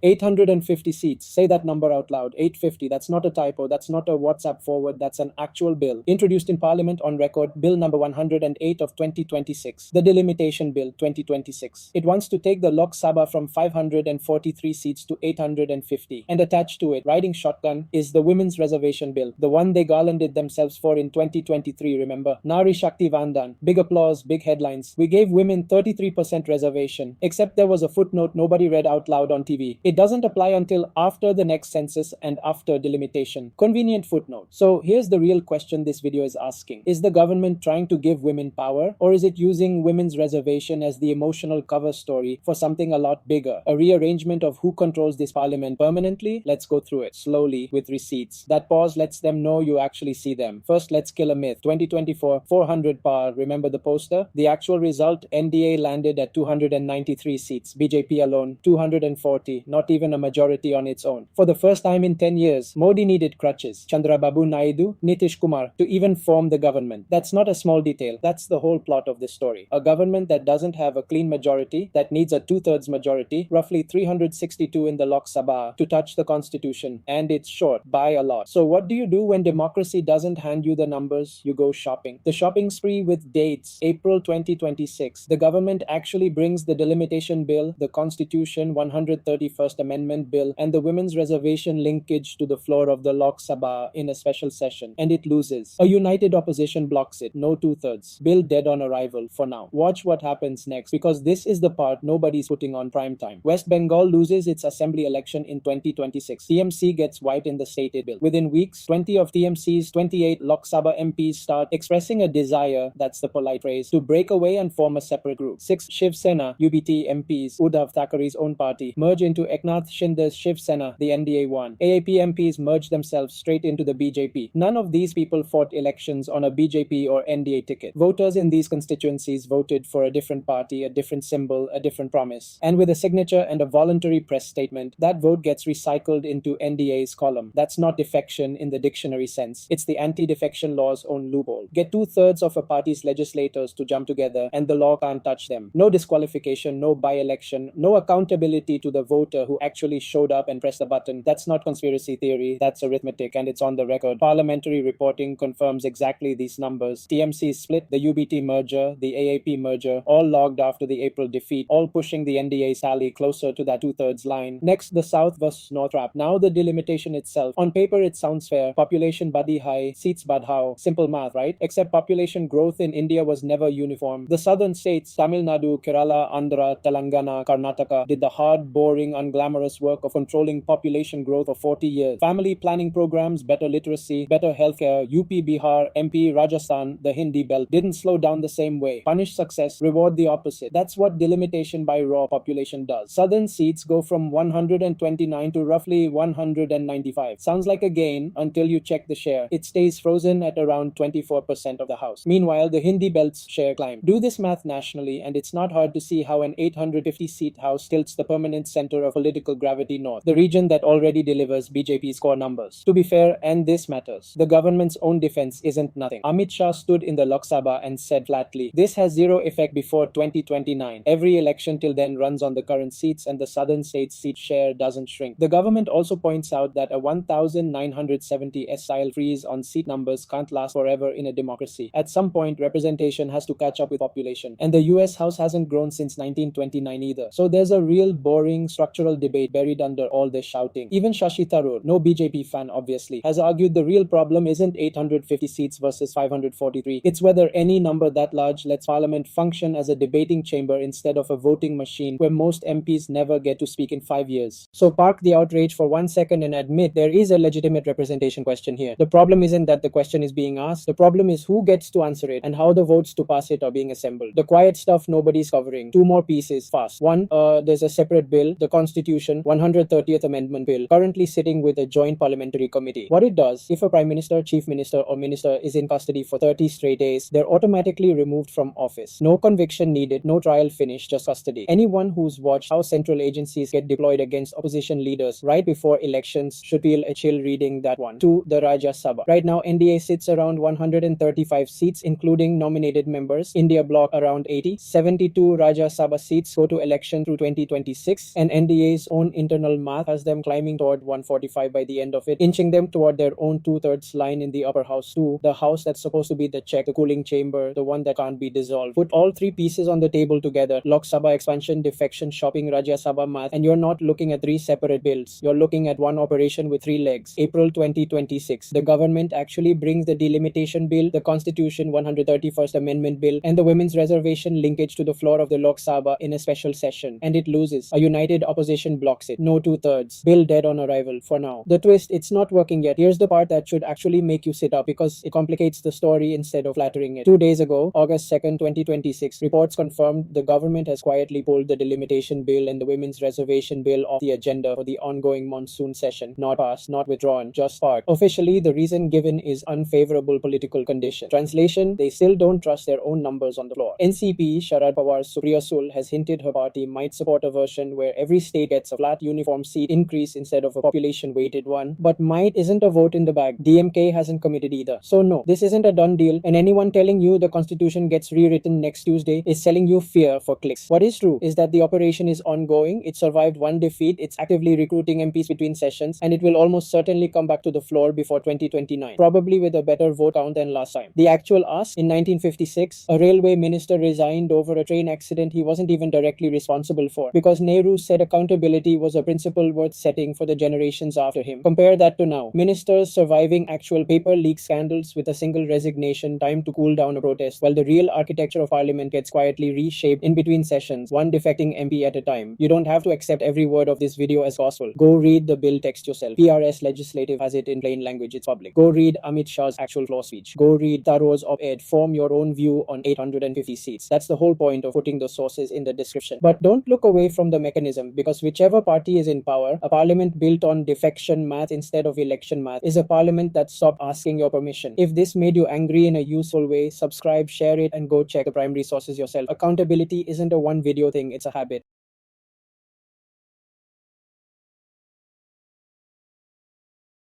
850 seats. Say that number out loud. 850. That's not a typo. That's not a WhatsApp forward. That's an actual bill. Introduced in Parliament on record, Bill number 108 of 2026. The Delimitation Bill 2026. It wants to take the Lok Sabha from 543 seats to 850. And attached to it, riding shotgun, is the Women's Reservation Bill. The one they garlanded themselves for in 2023, remember? Nari Shakti Vandan. Big applause, big headlines. We gave women 33% reservation. Except there was a footnote nobody read out loud on TV. It doesn't apply until after the next census and after delimitation. Convenient footnote. So here's the real question this video is asking. Is the government trying to give women power, or is it using women's reservation as the emotional cover story for something a lot bigger? A rearrangement of who controls this parliament permanently? Let's go through it slowly with receipts. That pause lets them know you actually see them. First, let's kill a myth. 2024, 400 par. Remember the poster? The actual result, NDA landed at 293 seats. BJP alone, 240. Not even a majority on its own. For the first time in 10 years, Modi needed crutches, Chandrababu Naidu, Nitish Kumar, to even form the government. That's not a small detail. That's the whole plot of this story. A government that doesn't have a clean majority, that needs a 2/3 majority, roughly 362 in the Lok Sabha, to touch the constitution, and it's short by a lot. So what do you do when democracy doesn't hand you the numbers? You go shopping. The shopping spree with dates, April 2026. The government actually brings the Delimitation Bill, the Constitution 131st Amendment Bill, and the Women's Reservation linkage to the floor of the Lok Sabha in a special session, and it loses. A united opposition blocks it. No 2/3. Bill dead on arrival for now. Watch what happens next, because this is the part nobody's putting on prime time. West Bengal loses its assembly election in 2026. TMC gets wiped in the stated bill. Within weeks, 20 of TMC's 28 Lok Sabha MPs start expressing a desire, that's the polite phrase, to break away and form a separate group. 6 Shiv Sena UBT MPs, Uddhav Thackeray's own party, merge into Eknath Shinde's Shiv Sena, the NDA won. AAP MPs merge themselves straight into the BJP. None of these people fought elections on a BJP or NDA ticket. Voters in these constituencies voted for a different party, a different symbol, a different promise. And with a signature and a voluntary press statement, that vote gets recycled into NDA's column. That's not defection in the dictionary sense. It's the anti-defection law's own loophole. Get 2/3 of a party's legislators to jump together and the law can't touch them. No disqualification, no by-election, no accountability to the voter who actually showed up and pressed the button. That's not conspiracy theory, that's arithmetic, and it's on the record. Parliamentary reporting confirms exactly these numbers. TMC split, the UBT merger, the AAP merger, all logged after the April defeat, all pushing the NDA tally closer to that 2/3 line. Next, the South vs North trap. Now the delimitation itself. On paper it sounds fair. Population badi high, seats badhao. Simple math, right? Except population growth in India was never uniform. The southern states, Tamil Nadu, Kerala, Andhra, Telangana, Karnataka, did the hard, boring, unglamorous work of controlling population growth for 40 years. Family planning programs, better literacy, better healthcare. UP, Bihar, MP, Rajasthan, the Hindi belt didn't slow down the same way. Punish success, reward the opposite. That's what delimitation by raw population does. Southern seats go from 129 to roughly 195. Sounds like a gain until you check the share. It stays frozen at around 24% of the house. Meanwhile, the Hindi belt's share climbed. Do this math nationally, and it's not hard to see how an 850-seat house tilts the permanent center of political gravity north, the region that already delivers BJP's core numbers. To be fair, and this matters, the government's own defense isn't nothing. Amit Shah stood in the Lok Sabha and said flatly, this has zero effect before 2029. Every election till then runs on the current seats, and the southern states' seat share doesn't shrink. The government also points out that a 1,970 S-style freeze on seat numbers can't last forever in a democracy. At some point, representation has to catch up with population. And the US House hasn't grown since 1929 either. So there's a real boring structural debate buried under all this shouting. Even Shashi Tharoor, no BJP fan obviously, has argued the real problem isn't 850 seats versus 543. It's whether any number that large lets Parliament function as a debating chamber instead of a voting machine where most MPs never get to speak in 5 years. So park the outrage for 1 second and admit there is a legitimate representation question here. The problem isn't that the question is being asked. The problem is who gets to answer it and how the votes to pass it are being assembled. The quiet stuff nobody's covering. 2 more pieces fast. One, there's a separate bill, the Constitution 130th Amendment Bill, currently sitting with a joint parliamentary committee. What it does, if a Prime Minister, Chief Minister or Minister is in custody for 30 straight days, they're automatically removed from office. No conviction needed, no trial finished, just custody. Anyone who's watched how central agencies get deployed against opposition leaders right before elections should feel a chill reading that one. 2, the Rajya Sabha. Right now, NDA sits around 135 seats, including nominated members. India bloc around 80. 72 Rajya Sabha seats go to election through 2026, and NDA UDA's own internal math has them climbing toward 145 by the end of it, inching them toward their own 2/3 line in the upper house too, the house that's supposed to be the check, the cooling chamber, the one that can't be dissolved. Put all three pieces on the table together: Lok Sabha expansion, defection, shopping, Rajya Sabha math, and you're not looking at three separate bills. You're looking at one operation with three legs. April 2026. The government actually brings the Delimitation Bill, the Constitution 131st Amendment Bill, and the Women's Reservation linkage to the floor of the Lok Sabha in a special session, and it loses. A united opposition blocks it. No 2/3. Bill dead on arrival for now. The twist: it's not working yet. Here's the part that should actually make you sit up because it complicates the story instead of flattering it. 2 days ago, August 2nd, 2026, reports confirmed the government has quietly pulled the Delimitation Bill and the Women's Reservation Bill off the agenda for the ongoing monsoon session. Not passed, not withdrawn, just parked. Officially, the reason given is unfavorable political condition. Translation: they still don't trust their own numbers on the floor. NCP Sharad Pawar's Supriya Sul has hinted her party might support a version where every state gets a flat uniform seat increase instead of a population-weighted one, but might isn't a vote in the bag. DMK hasn't committed either. So no, this isn't a done deal, and anyone telling you the constitution gets rewritten next Tuesday is selling you fear for clicks. What is true is that the operation is ongoing, it survived one defeat, it's actively recruiting MPs between sessions, and it will almost certainly come back to the floor before 2029, probably with a better vote count than last time. The actual ask: in 1956, a railway minister resigned over a train accident he wasn't even directly responsible for, because Nehru said accountability was a principle worth setting for the generations after him. Compare that to now. Ministers surviving actual paper leak scandals with a single resignation, time to cool down a protest, while the real architecture of parliament gets quietly reshaped in between sessions, one defecting MP at a time. You don't have to accept every word of this video as gospel. Go read the bill text yourself. PRS Legislative has it in plain language, it's public. Go read Amit Shah's actual floor speech. Go read Taro's op-ed. Form your own view on 850 seats. That's the whole point of putting the sources in the description. But don't look away from the mechanism, because whichever party is in power, a parliament built on defection math instead of election math is a parliament that stopped asking your permission. If this made you angry in a useful way, subscribe, share it, and go check the primary sources yourself. Accountability isn't a one video thing, it's a habit.